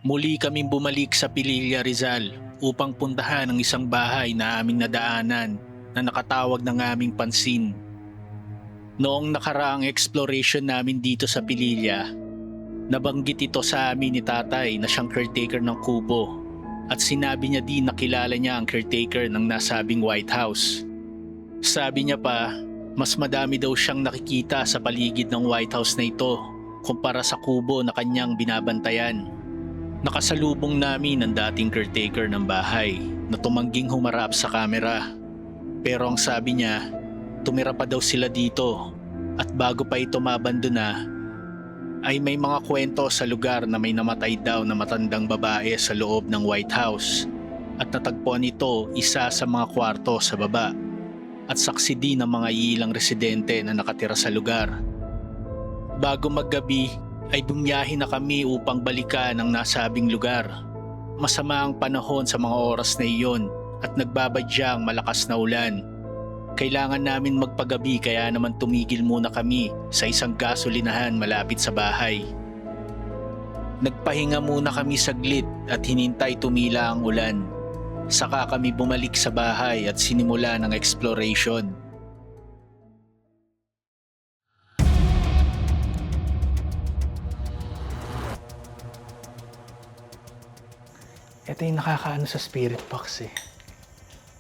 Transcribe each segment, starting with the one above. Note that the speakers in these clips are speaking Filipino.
Muli kaming bumalik sa Pililla, Rizal upang puntahan ang isang bahay na aming nadaanan na nakatawag ng aming pansin. Noong nakaraang exploration namin dito sa Pililla, nabanggit ito sa amin ni tatay na siyang caretaker ng kubo at sinabi niya din na kilala niya ang caretaker ng nasabing White House. Sabi niya pa, mas madami daw siyang nakikita sa paligid ng White House na ito kumpara sa kubo na kanyang binabantayan. Nakasalubong namin ang dating caretaker ng bahay na tumangging humarap sa kamera. Pero ang sabi niya, tumira pa daw sila dito at bago pa ito mabandona ay may mga kwento sa lugar na may namatay daw na matandang babae sa loob ng White House at natagpuan ito isa sa mga kwarto sa baba at saksi din ng mga ilang residente na nakatira sa lugar. Bago maggabi ay bumiyahe na kami upang balikan ang nasabing lugar. Masama ang panahon sa mga oras na iyon at nagbabadyang malakas na ulan. Kailangan namin magpagabi kaya naman tumigil muna kami sa isang gasolinahan malapit sa bahay. Nagpahinga muna kami saglit at hinintay tumila ang ulan. Saka kami bumalik sa bahay at sinimula ng exploration. Ito yung nakakaano sa spirit box eh.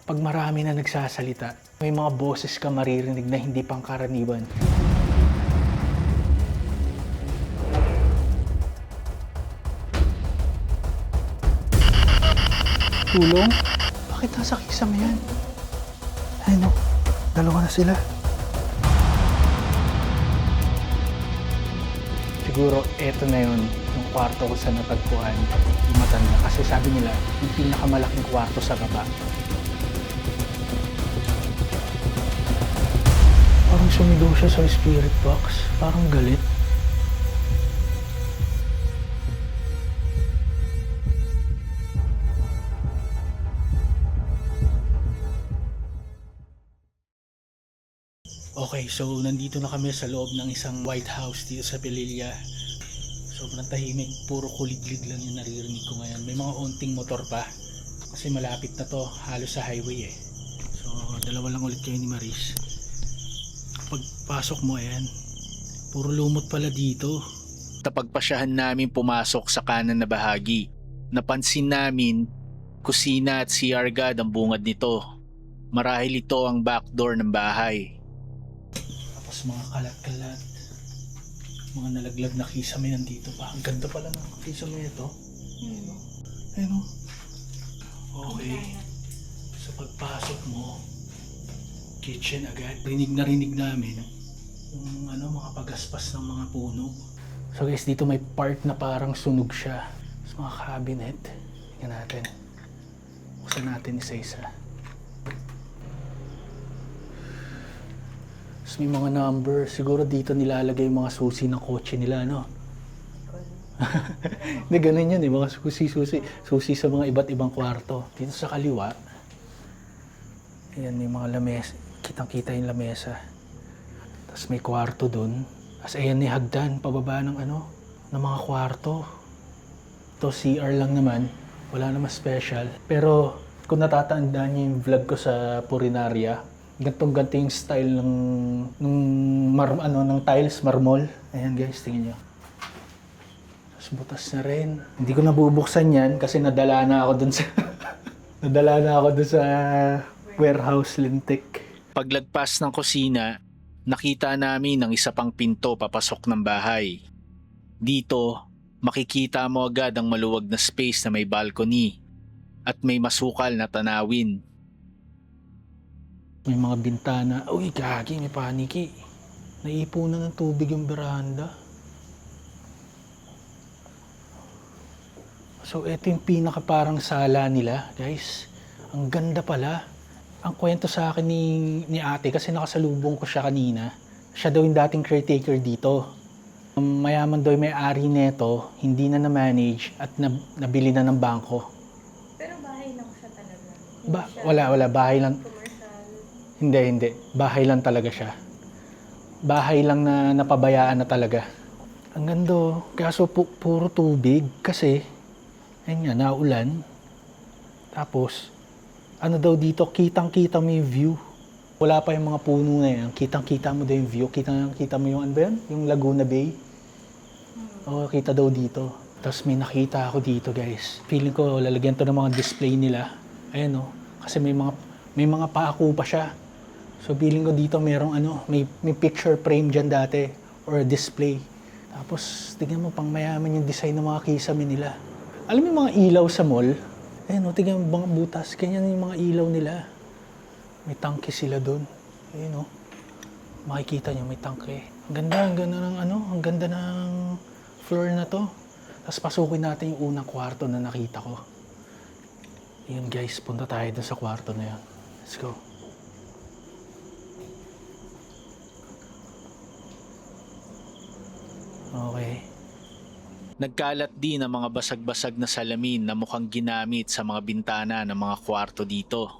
Pag marami na nagsasalita, may mga boses ka maririnig na hindi pangkaraniwan. Tulong? Bakit nasa kisame yan? Ay no, dalawa na sila. Siguro eto na yun, yung kwarto ko sa natagpuan, yung matanda. Kasi sabi nila, yung pinakamalaking kwarto sa baba. Parang sumigaw siya sa spirit box. Parang galit. Okay, so nandito na kami sa loob ng isang White House dito sa Pililla. Sobrang tahimik, puro kuliglig lang yung naririnig ko ngayon. May mga onting motor pa kasi malapit na to, halos sa highway eh. So dalawa lang ulit kayo ni Maris. Pagpasok mo ayan, puro lumot pala dito. Napagpasyahan namin pumasok sa kanan na bahagi. Napansin namin, kusina at CR guard ang bungad nito. Marahil ito ang backdoor ng bahay. Tapos mga kalat-kalat, mga nalaglag na kisame nandito pa. Ang ganda pala ng kisame ito. Ayun o. Okay. Sa pagpasok mo, kitchen agad. Rinig na rinig namin yung mga pagaspas ng mga puno. So guys, dito may part na parang sunog siya. Sa mga cabinet. Tingnan natin. Buksan natin isa-isa. Tapos may mga number. Siguro dito nilalagay yung mga susi ng kotse nila, no? Hindi, ganun yun eh. Mga susi sa mga iba't ibang kwarto. Dito sa kaliwa, ayan, may mga lamesa. Kitang-kita yung lamesa. Tapos may kwarto dun. Tapos ayan ni hagdan, pababa ng ng mga kwarto. Ito, CR lang naman. Wala naman special. Pero kung natatandaan niyo yung vlog ko sa Purinaria, gantong-ganto yung style ng tiles, marmol. Ayan guys, tingnan nyo. Tapos butas na rin. Hindi ko nabubuksan yan kasi nadala na ako dun sa warehouse lintik. Paglagpas ng kusina, nakita namin ang isa pang pinto papasok ng bahay. Dito, makikita mo agad ang maluwag na space na may balcony at may masukal na tanawin. May mga bintana. Uy, gagi, may paniki. Naipunan ng tubig yung beranda. So, ito yung pinaka parang sala nila, guys. Ang ganda pala. Ang kwento sa akin ni ate, kasi nakasalubong ko siya kanina. Siya daw yung dating caretaker dito. Mayaman daw yung may-ari neto, hindi na na-manage at nabili na ng bangko. Pero bahay lang siya talaga. Wala. Bahay lang. Commercial. Hindi. Bahay lang talaga siya. Bahay lang na napabayaan na talaga. Ang ganda. Kaso puro tubig kasi Ayun nga, naulan. Tapos, ano daw dito, kitang-kita mo yung view. Wala pa yung mga puno na yan. Kitang-kita mo daw yung view. Kitang-kita mo yung, ano ba yun? Yung Laguna Bay. Oo, kita daw dito. Tapos may nakita ako dito, guys. Feeling ko, lalagyan to ng mga display nila. Ayan, oh. Kasi may mga paako pa siya. So, feeling ko dito merong may picture frame dyan dati. Or display. Tapos, tingnan mo, pang mayaman yung design ng mga kisame nila. Alam mo yung mga ilaw sa mall? Ayan, o, tingnan mo, mga butas. Ganyan yung mga ilaw nila. May tangke sila doon. Ayan, o. Makikita nyo, may tangke. Ang ganda ng ang ganda ng floor na to. Tapos pasukin natin yung unang kwarto na nakita ko. Ayan, guys, punta tayo dun sa kwarto na yan. Let's go. Okay. Nagkalat din ang mga basag-basag na salamin na mukhang ginamit sa mga bintana ng mga kwarto dito.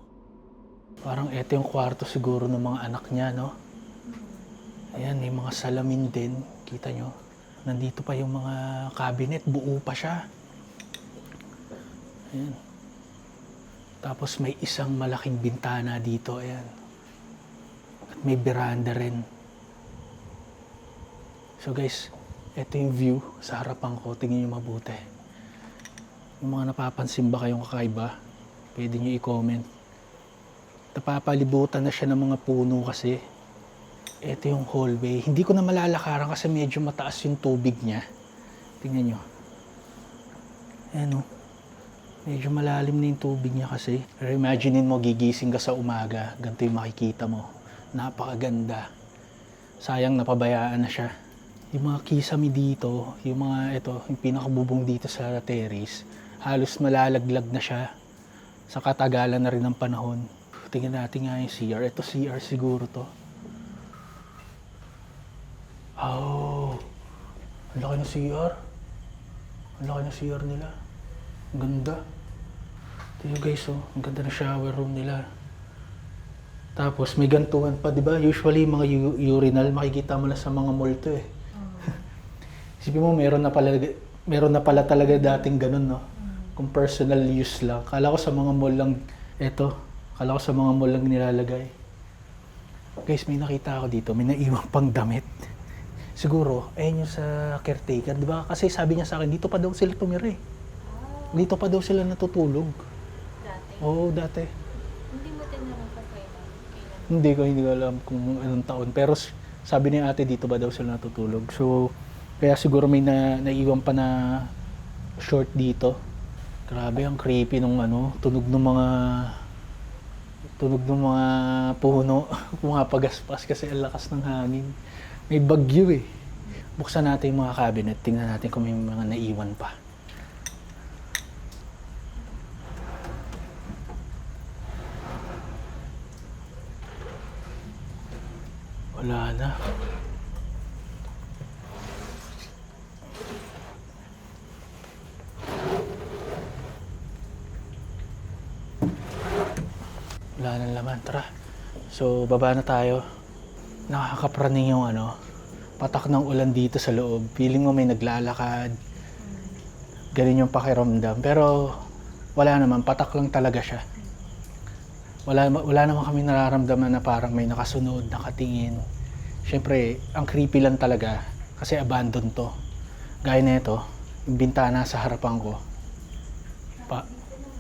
Parang eto yung kwarto siguro ng mga anak niya, no? Ayan, may mga salamin din. Kita nyo? Nandito pa yung mga cabinet. Buo pa siya. Ayan. Tapos may isang malaking bintana dito. Ayan. At may veranda rin. So guys, eto yung view sa harapan ko. Tingnan nyo mabuti. Yung mga napapansin ba kayong kakaiba, pwede nyo i-comment. Napapalibutan na siya ng mga puno kasi. Ito yung hallway. Hindi ko na malalakaran kasi medyo mataas yung tubig niya. Tingnan nyo. Ayan o. Medyo malalim na yung tubig niya kasi. Pero imaginein mo, gigising ka sa umaga. Ganito yung makikita mo. Napakaganda. Sayang napabayaan na siya. Yung mga kisame dito, yung mga yung pinakabubong dito sa terrace, halos malalaglag na siya. Sa katagalan na rin ng panahon. Tingnan natin nga yung CR. Ito CR siguro to. Oh, ang laki ng CR. Ang laki ng CR nila. Ang ganda. Ito guys, oh. Ang ganda ng shower room nila. Tapos may gantuhan pa, di ba? Usually mga urinal, makikita mo na sa mga mall to eh. Isipin mo, meron na pala talaga dating ganun, no? Kung personal use lang. Kala ko sa mga mall lang, kala ko sa mga mall lang nilalagay. Guys, may nakita ako dito, may naiwang pang damit. Siguro, ayun yung sa caretaker, di ba? Kasi sabi niya sa akin, dito pa daw sila tumira eh. Dito pa daw sila natutulog. Dati. Oo, dati. Hindi mo tinanong kung kailan. Hindi ko alam kung anong taon. Pero sabi ni ate, dito ba daw sila natutulog. So, kaya siguro may naiwan pa na short dito. Grabe, ang creepy nung tunog ng mga puno. Pumapagaspas kasi ang lakas ng hangin. May bagyo eh. Buksan natin yung mga cabinet. Tingnan natin kung may mga naiwan pa. Wala na. Wala nang laman. Tara. So, baba na tayo. Nakakapraning yung patak ng ulan dito sa loob. Feeling mo may naglalakad. Ganun yung pakiramdam. Pero, wala naman. Patak lang talaga siya. Wala naman kami nararamdaman na parang may nakasunod, nakatingin. Siyempre, ang creepy lang talaga kasi abandoned to. Gaya na ito, yung bintana sa harapan ko.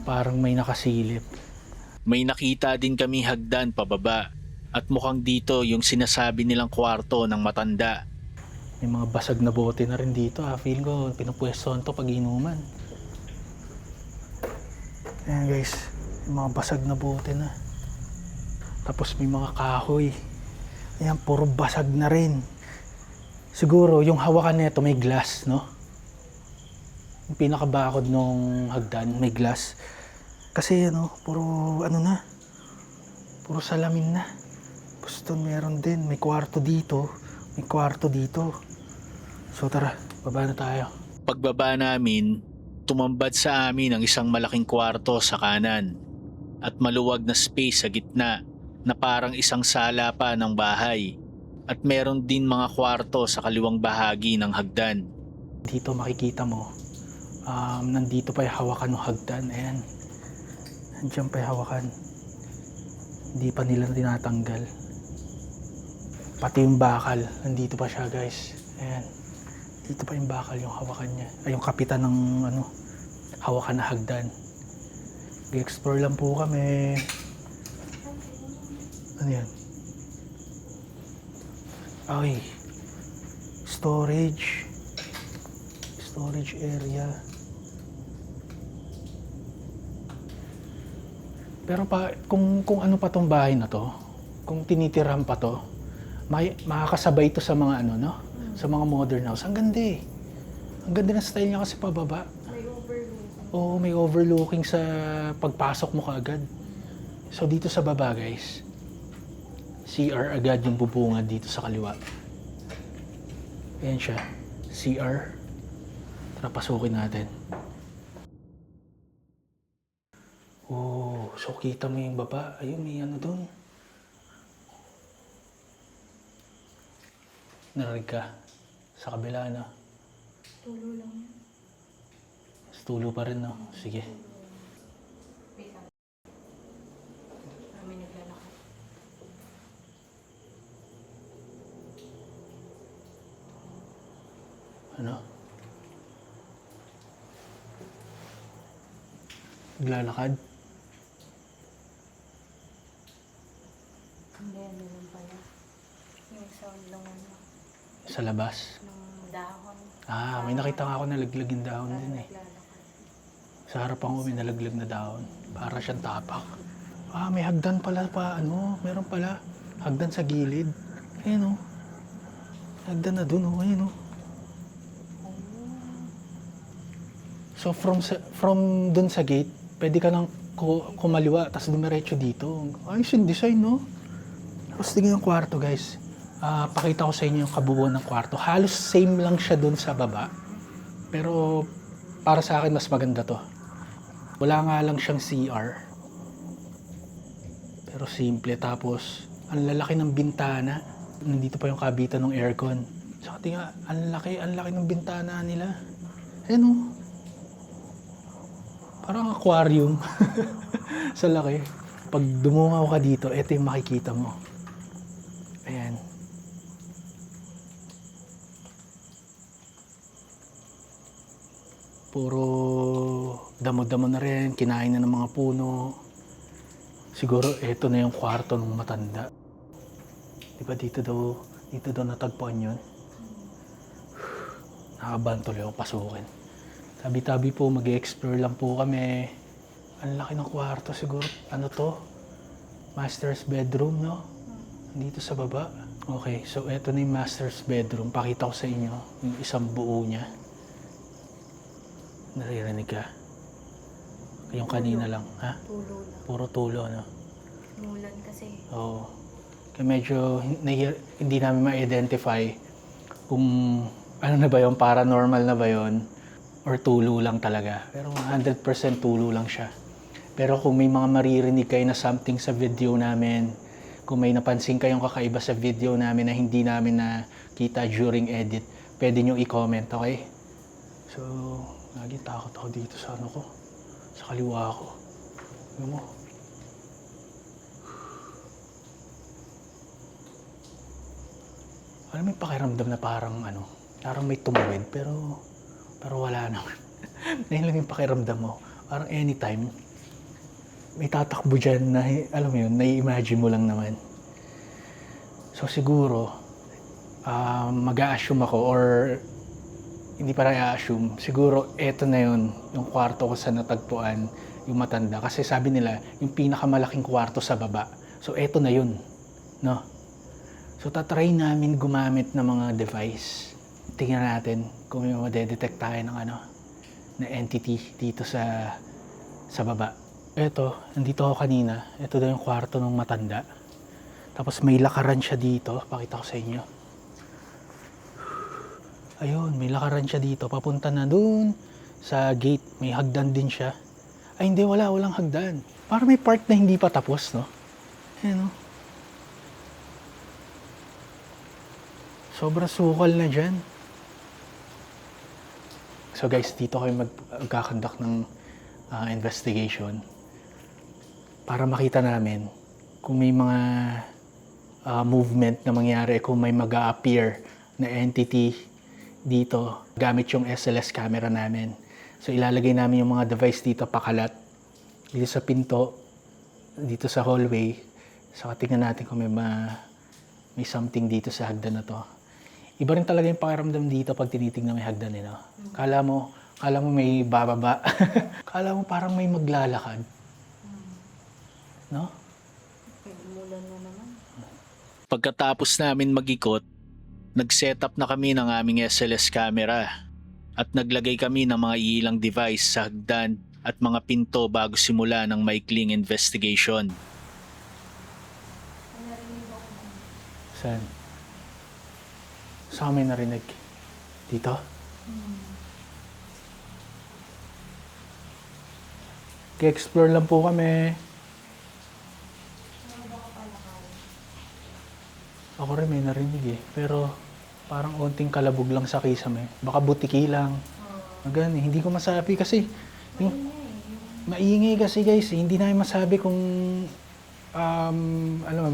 Parang may nakasilip. May nakita din kami hagdan pababa at mukhang dito yung sinasabi nilang kwarto ng matanda. May mga basag na bote na rin dito. Feel ko, pinupwestohan to pag inuman. Ayan guys, may mga basag na bote na. Tapos may mga kahoy. Ayan, puro basag na rin. Siguro, yung hawakan nito may glass, no? Yung pinakabakod nung hagdan, may glass. Kasi puro puro salamin na. Gusto meron din, may kwarto dito, may kwarto dito. So tara, baba na tayo. Pagbaba namin, tumambad sa amin ang isang malaking kwarto sa kanan at maluwag na space sa gitna na parang isang sala pa ng bahay at meron din mga kwarto sa kaliwang bahagi ng hagdan. Dito makikita mo, Nandito pa yung hawakan ng hagdan. Ayan. Nandiyan pa yung hawakan. Hindi pa nila tinatanggal. Pati yung bakal. Nandito pa siya, guys. Ayan. Dito pa yung bakal, yung hawakan niya. Ay, yung kapitan ng hawakan na hagdan. I-explore lang po kami. Ano yan? Ay. Storage. Storage area. Pero kung ano pa tong bahay na to, kung tinitirahan pa to, makakasabay to sa mga sa mga modern house. Ang ganda eh. Ang ganda ng style niya kasi pababa. May overlook. Oo, may overlooking sa pagpasok mo kaagad. So dito sa baba, guys, CR agad yung bubungad dito sa kaliwa. Ayan siya. CR. Tara, pasukin natin. Oh, so kita mo yung baba. Ayun, may doon. Narinig ka. Sa kabila na. Tulo lang yan. Tulo pa rin, no? Sige. Wait lang. May naglalakad. Ano? Naglalakad? Hindi, ano lang pala. Yung sound lang Sa labas? ng dahon. May nakita nga ako nalaglag yung dahon din eh. Naglalakad. Sa harapan ko may nalaglag na dahon. Para siyang tapak. May hagdan pala pa, meron pala. Hagdan sa gilid. Ayun Hagdan na dun, ayun So from dun sa gate, pwede ka nang kumaliwa, tapos dumiretso dito. Ayos yung design, no? Tapos tingnan yung kwarto, guys. Pakita ko sa inyo yung kabuuan ng kwarto. Halos same lang siya dun sa baba. Pero para sa akin, mas maganda to. Wala nga lang siyang CR. Pero simple. Tapos, ang lalaki ng bintana. Nandito pa yung kabitan ng aircon. Saka tingnan, ang laki ng bintana nila. Ayun Parang aquarium. Sa laki. Pag dumungaw ka dito, ito yung makikita mo. Ayan. Puro damo-damo na rin, kinain na ng mga puno. Siguro ito na yung kwarto ng matanda. Di ba dito daw natagpuan yun? Nakabahan tuloy ako pasukin. Tabi-tabi po, mag-explore lang po kami. Ang laki ng kwarto siguro. Ano to? Master's bedroom, no? Dito sa baba. Okay, so eto na yung master's bedroom. Pakita ko sa inyo yung isang buo niya. Naririnig ka? Yung kanina lang, ha? Tulo lang. Puro tulo, no? Mulan kasi. Oo. Kaya medyo hindi namin ma-identify kung ano na ba yun, paranormal na ba yun, or tulo lang talaga. Pero 100% tulo lang siya. Pero kung may mga maririnig kayo na something sa video namin, kung may napansin kayong kakaiba sa video namin na hindi namin nakita during edit, pwede nyo i-comment, okay? So, lagi takot ako dito sa sa kaliwa ko. Ano mo? Alam mo yung pakiramdam na parang may tumawid, pero wala naman. Ngayon lang yung pakiramdam mo. Parang anytime, may tatakbo dyan na, alam mo yun, nai-imagine mo lang naman. So siguro, mag-a-assume ako, or hindi pa na-assume, siguro eto na yun, yung kwarto ko sa natagpuan, yung matanda. Kasi sabi nila, yung pinakamalaking kwarto sa baba. So eto na yun, no? So tatry namin gumamit ng mga device. Tingnan natin kung may madedetect tayo ng na entity dito sa baba. Eto, nandito ako kanina. Ito daw yung kwarto ng matanda. Tapos may lakaran siya dito. Pakita ko sa inyo. Ayun, may lakaran siya dito. Papunta na dun sa gate. May hagdan din siya. Ay hindi, walang hagdan. Parang may part na hindi pa tapos, no? Ayan, no? Sobra sukal na dyan. So guys, dito kayo magkakandak ng investigation para makita namin kung may mga movement na mangyari, kung may mag-a-appear na entity dito gamit yung SLS camera namin. So ilalagay namin yung mga device dito pakalat, dito sa pinto, dito sa hallway. So tingnan natin kung may something dito sa hagdan na to. Iba rin talaga yung pakiramdam dito pag tinitingnan may hagdan, no? Kala mo may bababa. Kala mo parang may maglalakad. No? Umulan na naman. Pagkatapos namin mag-ikot, nag-set up na kami ng aming SLS camera at naglagay kami ng mga ilang device sa hagdan at mga pinto bago simula ng maikling investigation. Saan? Saan may narinig? Dito? Explore lang po kami. Ako rin may narinig pero parang onting kalabog lang sa kisame. Baka butiki lang. Maganda, hindi ko masabi kasi maingay kasi guys, hindi namin masabi kung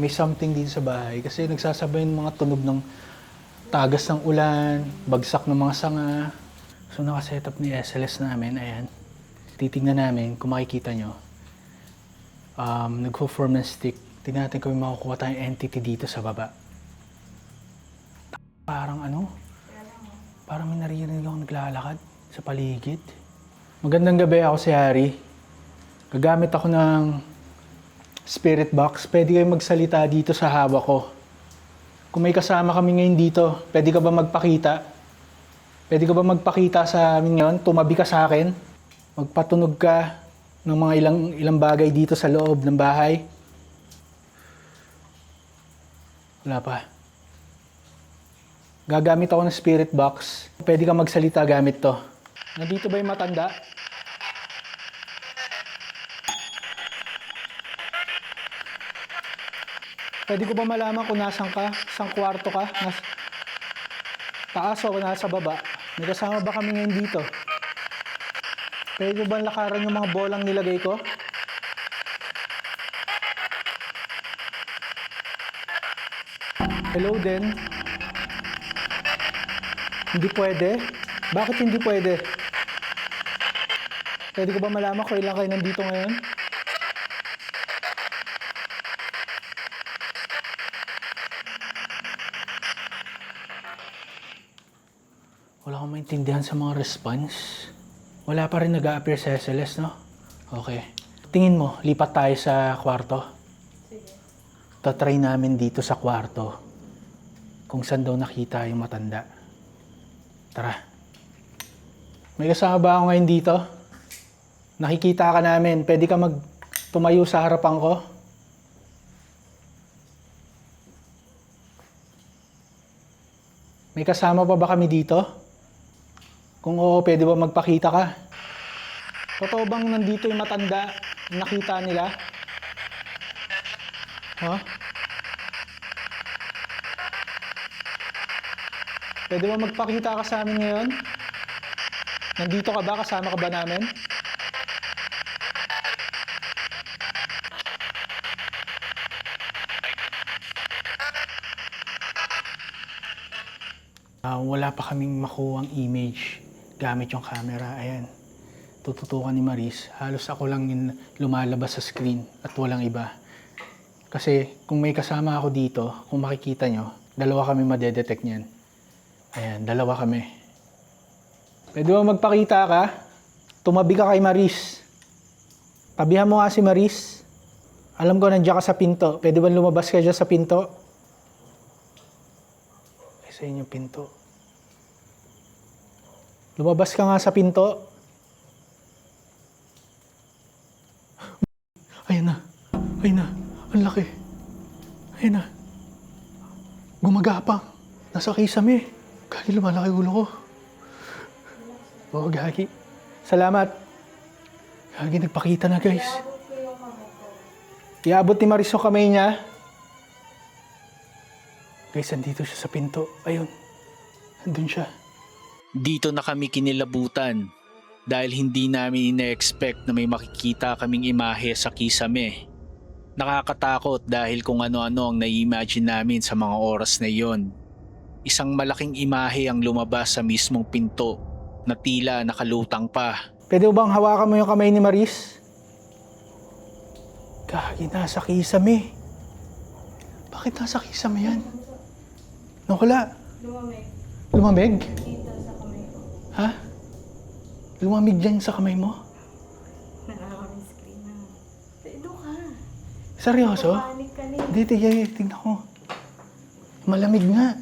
may something dito sa bahay kasi nagsasabay ng mga tunog ng tagas ng ulan, bagsak ng mga sanga. So naka-setup ni SLS namin, ayan. Titignan namin kung makikita nyo. Nag-form ng stick. Tignan natin kung may makukuha tayong entity dito sa baba. Parang parang may naririnig akong naglalakad sa paligid. Magandang gabi, ako si Harry. Gagamit ako ng spirit box. Pwede kayo magsalita dito sa hawak ko. Kung may kasama kami ngayon dito, pwede ka ba magpakita? Pwede ka ba magpakita sa amin ngayon? Tumabi ka sa akin. Magpatunog ka ng mga ilang bagay dito sa loob ng bahay. Wala pa. Gagamit ako ng spirit box. Pwede ka magsalita gamit to. Nandito ba yung matanda? Pwede ko ba malaman kung nasan ka? Saan kwarto ka? Taas o nasa baba? May kasama ba kami ngayon dito? Pwede ko ba lakaran yung mga bolang nilagay ko? Hello din. Hindi pwede? Bakit hindi pwede? Pwede ko ba malaman kung ilan kayo nandito ngayon? Wala akong maintindihan sa mga response. Wala pa rin nag-a-appear sa SLS, no? Okay. Tingin mo, lipat tayo sa kwarto. Sige. Tatry namin dito sa kwarto kung saan daw nakita yung matanda. Tara. May kasama ba ako ngayon dito? Nakikita ka namin. Pwede ka tumayo sa harapan ko? May kasama pa ba kami dito? Kung oo, pwede ba magpakita ka? Totoo bang nandito yung matanda? Nakita nila? Huh? Pwede ba magpakita ka sa amin ngayon? Nandito ka ba? Kasama ka ba namin? Wala pa kaming makuhang image gamit yung camera. Ayan. Tututukan ni Maris. Halos ako lang yung lumalabas sa screen at walang iba. Kasi kung may kasama ako dito, kung makikita nyo, dalawa kami madedetect niyan. Ayan, dalawa kami. Pwede ba magpakita ka? Tumabi ka kay Maris. Tabihan mo nga si Maris. Alam ko nandiyan ka sa pinto. Pwede ba lumabas ka dyan sa pinto? Sa inyong pinto. Lumabas ka nga sa pinto. Ayun na. Ayun na. Ang laki. Ayun na. Gumagapang. Nasa kisame. Gagi, lumalaki ulo ko. Oo, Gagi. Salamat. Gagi, nagpakita na guys. Iabot ko yung kamay ko. Iabot ni Maris yung kamay niya. Guys, andito siya sa pinto. Ayun. Andun siya. Dito na kami kinilabutan dahil hindi namin ina-expect na may makikita kaming imahe sa kisame. Nakakatakot dahil kung ano-ano ang nai-imagine namin sa mga oras na iyon. Isang malaking imahe ang lumabas sa mismong pinto na tila nakalutang pa. Pwede mo bang hawakan mo yung kamay ni Maris? Gagi, nasa kisame. Bakit nasa kisame yan? Nawala. Lumamig. Lumamig? Dito sa kamay ko. Ha? Lumamig dyan sa kamay mo? Nakakamiss screen na. Doon ka. Seryoso? Panik ka niya. Dito, tingnan ko. Malamig nga.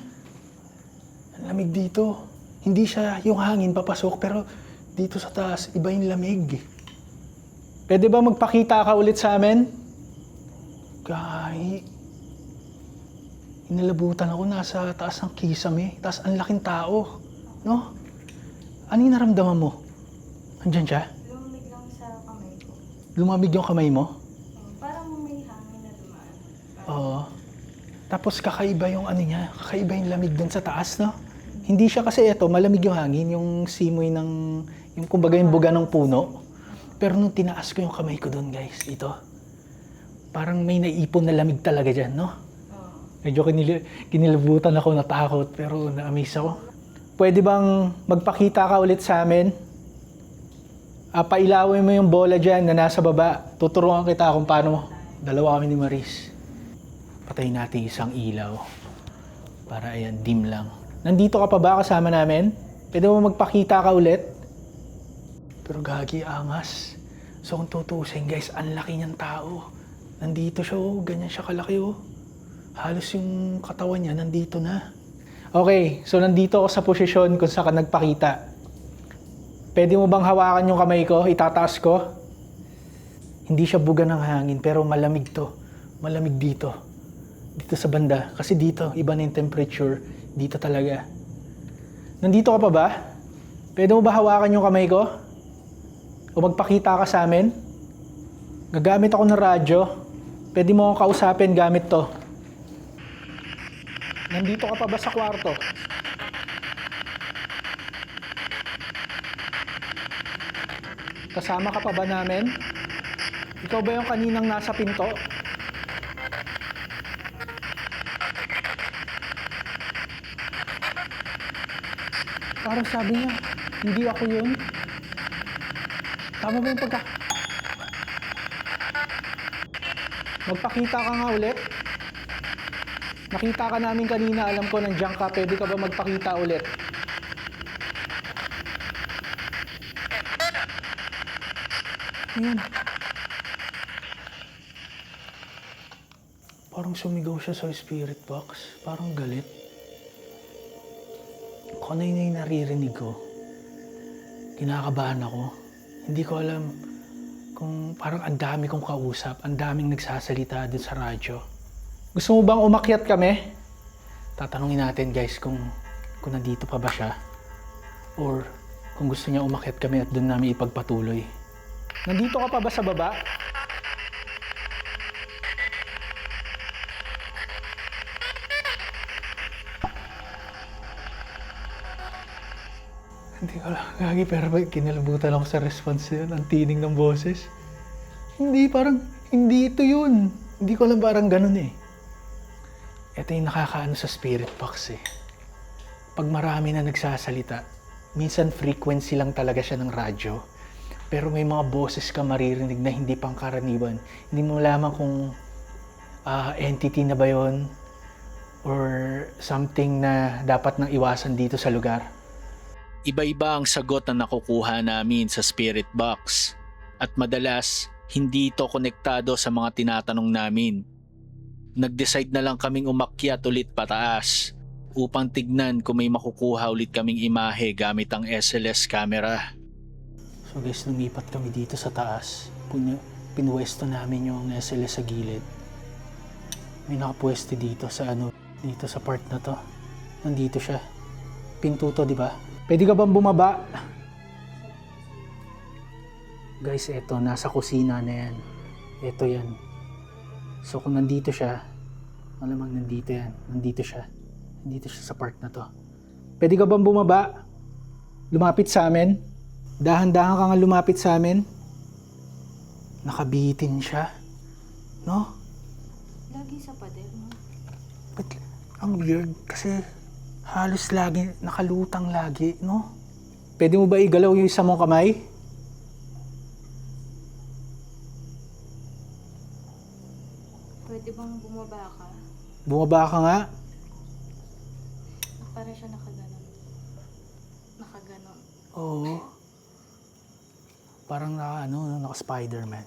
Ang lamig dito. Hindi siya yung hangin papasok, pero dito sa taas, iba yung lamig. Pwede ba magpakita ka ulit sa amin? Gay. Inilabutan ako nasa taas ng kisame. Taas ang laking tao. No? Ano yung naramdaman mo? Andyan siya? Lumamig lang sa kamay ko. Lumamig yung kamay mo? Parang may hangin na dumaan. Oo. Tapos kakaiba yung ano niya, kakaiba yung lamig dun sa taas, no? Hindi siya kasi ito, malamig yung hangin, yung simoy ng, yung kumbaga yung buga ng puno. Pero nung tinaas ko yung kamay ko dun, guys, ito, parang may naipon na lamig talaga dyan, no? Medyo kinilabutan ako, natakot, pero na-amaze ako. Pwede bang magpakita ka ulit sa amin? Pailawin mo yung bola dyan na nasa baba. Tuturuan kita kung paano. Dalawa kami ni Maris. Patayin natin isang ilaw. Para ayan, dim lang. Nandito ka pa ba kasama namin? Pwede mo magpakita ka ulit? Pero gagi, angas. So kung tutusin guys, ang laki niyang tao. Nandito siya, oh. Ganyan siya kalaki, oh. Halos yung katawan niya nandito na. Okay, so nandito ako sa posisyon kung saan ka nagpakita. Pwede mo bang hawakan yung kamay ko? Itataas ko? Hindi siya buga ng hangin, pero malamig to. Malamig dito. Dito sa banda. Kasi dito, iba na yung temperature. Dito talaga. Nandito ka pa ba? Pwede mo ba hawakan yung kamay ko? O magpakita ka sa amin? Gagamit ako ng radyo. Pwede mo akong kausapin gamit to. Nandito ka pa ba sa kwarto? Kasama ka pa ba namin? Ikaw ba yung kaninang nasa pinto? Parang sabi niya, hindi ako yun. Tama ba yung Magpakita ka nga ulit? Nakita ka namin kanina, alam ko nandiyan ka, pwede ka ba magpakita ulit? Ayan. Parang sumigaw siya sa spirit box. Parang galit. Kung ano yung naririnig ko, kinakabahan ako. Hindi ko alam kung parang ang dami kong kausap, ang daming nagsasalita dun sa radyo. Gusto mo bang umakyat kami? Tatanungin natin guys kung nandito pa ba siya. Or kung gusto niya umakyat kami at doon namin ipagpatuloy. Nandito ka pa ba sa baba? Hindi ko lang gagi, pero kinalabutan ako sa response yun. Ang tining ng boses. Hindi, parang hindi ito yun. Hindi ko lang parang ganun eh. Ito yung nakakaano sa spirit box eh. Pag marami na nagsasalita, minsan frequency lang talaga siya ng radyo. Pero may mga boses ka maririnig na hindi pangkaraniwan. Hindi mo malaman kung entity na ba yun or something na dapat nang iwasan dito sa lugar. Iba-iba ang sagot na nakukuha namin sa spirit box. At madalas, hindi ito konektado sa mga tinatanong namin. Nag-decide na lang kaming umakyat ulit pataas upang tignan kung may makukuha ulit kaming imahe gamit ang SLS camera. So guys, lumipat kami dito sa taas. Pinwesto namin yung SLS sa gilid. May nakapwesto dito sa dito sa part na to. Nandito siya. Pinto to, di ba? Pwede ka bang bumaba? Guys, eto, nasa kusina na yan. Eto yan. So kung nandito siya, malamang nandito yan. Nandito siya sa part na to. Pwede ka bang bumaba? lumapit sa amin. Dahan-dahan ka nga lumapit sa amin. Nakabitin siya. No? Lagi sa pader, no? But, ang weird kasi halos lagi, nakalutang lagi, no? Pwede mo ba igalaw yung isa mong kamay? Pwede bang bumaba ka? Bumaba ka nga. Para siya nakaganon. Nakaganon. Oo. Parang naka Spider-Man.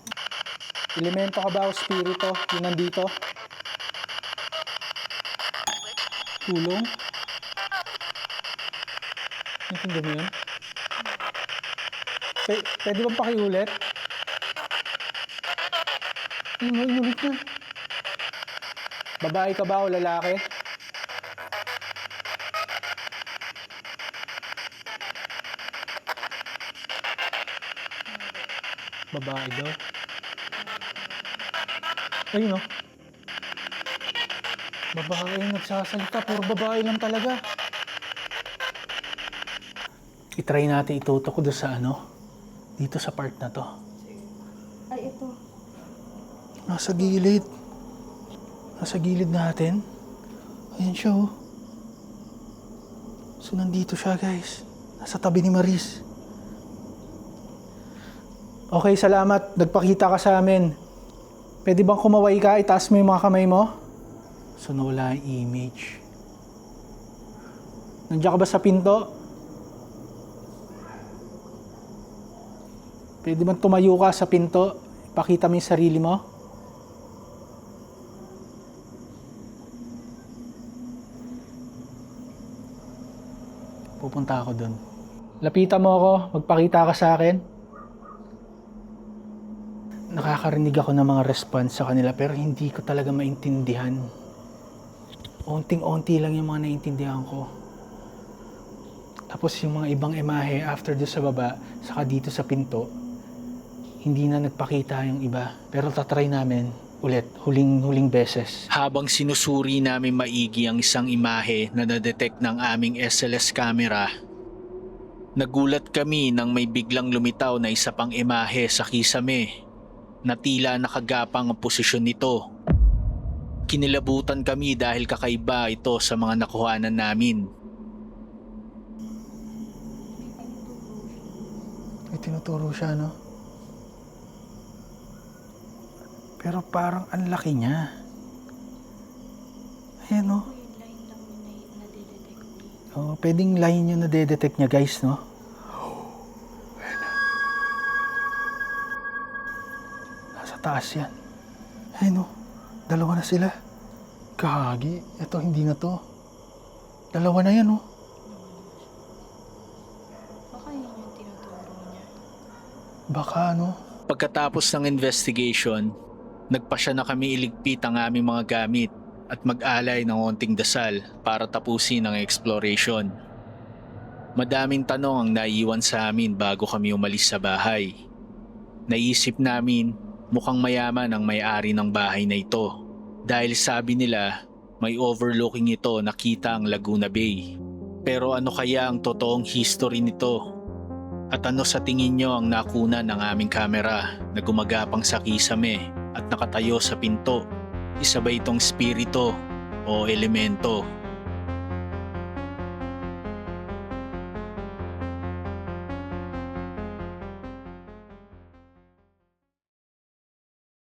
Elemento ka ba o spirito? Yung nandito? Tulong? Natinda mo yun? Pwede bang pakiulit? Inulit na. Babae ka ba o lalaki? Babae daw. Ayun o. Babae yung nagsasalita. Puro babae lang talaga. I-try natin itutok doon sa dito sa part na to. Ay, ito. Nasa gilid. Nasa gilid natin. Ayan siya oh. So nandito siya guys. Nasa tabi ni Maris. Okay, salamat. Nagpakita ka sa amin. Pwede bang kumaway ka? Itaas mo yung mga kamay mo. So nawala yung image. Nandiyan ka ba sa pinto? Pwede bang tumayo ka sa pinto? Ipakita mo yung sarili mo. Pupunta ako dun. Lapitan mo ako. Magpakita ka sa akin. Nakakarinig ako ng mga response sa kanila pero hindi ko talaga maintindihan. Unting-unti lang yung mga naintindihan ko. Tapos yung mga ibang imahe after doon sa baba, saka dito sa pinto, hindi na nagpakita yung iba. Pero tatry namin ulit, huling beses. Habang sinusuri namin maigi ang isang imahe na nadetect ng aming SLS camera, nagulat kami nang may biglang lumitaw na isa pang imahe sa kisame na tila nakagapang ang posisyon nito. Kinilabutan kami dahil kakaiba ito sa mga nakuhanan namin. May tinuturo siya, no? Pero parang ang laki niya. Ayan, no? Yung line lang yun na nadidetect niya. Oh, pwedeng line yung nadedetect niya, guys, no? Nasa taas yan. Ayan, no? Dalawa na sila. Gagi. Ito, hindi na to. Dalawa na yan, no? Baka yun yung tinuturo niya. Baka, no? Pagkatapos ng investigation, nagpasya na kami iligpit ang aming mga gamit at mag-alay ng onting dasal para tapusin ang exploration. Madaming tanong ang naiwan sa amin bago kami umalis sa bahay. Naisip namin mukhang mayaman ang may-ari ng bahay na ito dahil sabi nila may overlooking ito nakita ang Laguna Bay. Pero ano kaya ang totoong history nito? At ano sa tingin nyo ang nakunan ng aming kamera na gumagapang sa kisame at nakatayo sa pinto? Isa ba itong spirito o elemento?